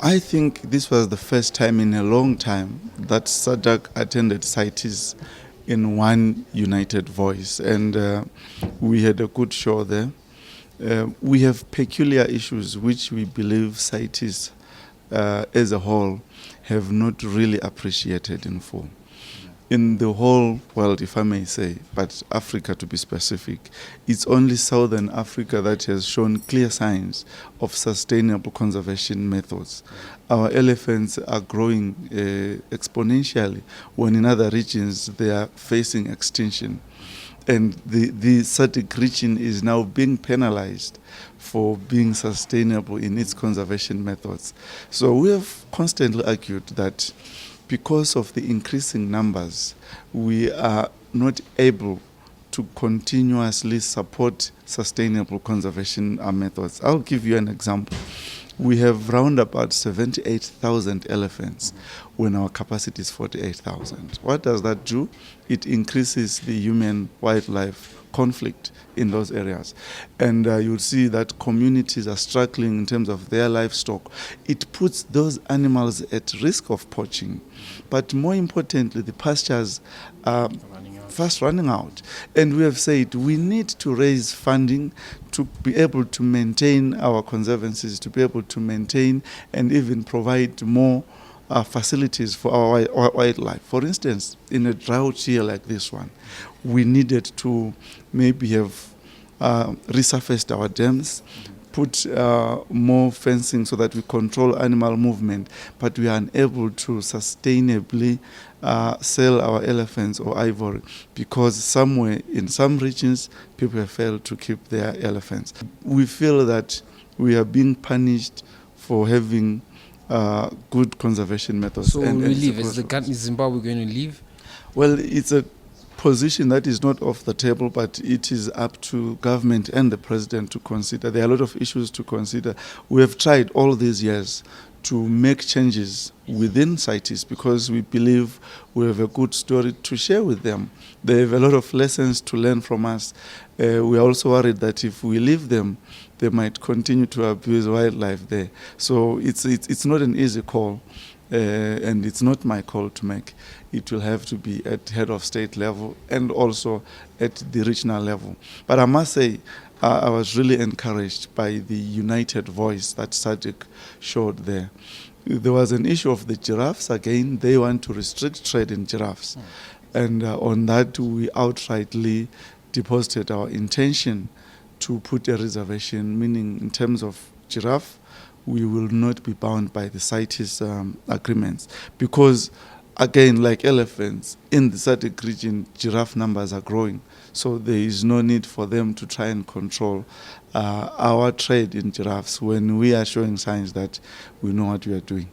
I think this was the first time in a long time that SADC attended Cites in one united voice, and we had a good show there. We have peculiar issues which we believe Cites as a whole have not really appreciated in full. In the whole world, if I may say, but Africa to be specific, it's only Southern Africa that has shown clear signs of sustainable conservation methods. Our elephants are growing exponentially when in other regions they are facing extinction. And the SADC region is now being penalized for being sustainable in its conservation methods. So we have constantly argued that because of the increasing numbers, we are not able to continuously support sustainable conservation methods. I'll give you an example. We have round about 78,000 elephants when our capacity is 48,000. What does that do? It increases the human-wildlife conflict in those areas. And you'll see that communities are struggling in terms of their livestock. It puts those animals at risk of poaching. But more importantly, the pastures are fast running out. And we have said we need to raise funding to be able to maintain our conservancies, to be able to maintain and even provide more facilities for our wildlife. For instance, in a drought year like this one, we needed to maybe have resurfaced our dams, put more fencing so that we control animal movement, but we are unable to sustainably sell our elephants or ivory because somewhere in some regions people have failed to keep their elephants. We feel that we are being punished for having good conservation methods. So will we leave? Is Zimbabwe going to leave? Well, it's a position that is not off the table, but it is up to government and the president to consider. There are a lot of issues to consider. We have tried all these years to make changes within Cites because we believe we have a good story to share with them. They have a lot of lessons to learn from us. We are also worried that if we leave them, they might continue to abuse wildlife there. So it's not an easy call, and it's not my call to make. It will have to be at head of state level and also at the regional level. But I must say, I was really encouraged by the united voice that SADC showed there. There was an issue of the giraffes. Again, they want to restrict trade in giraffes. And on that, we outrightly deposited our intention to put a reservation, meaning in terms of giraffe, we will not be bound by the CITES agreements. Because, again, like elephants, in the SADC region, giraffe numbers are growing. So there is no need for them to try and control our trade in giraffes when we are showing signs that we know what we are doing.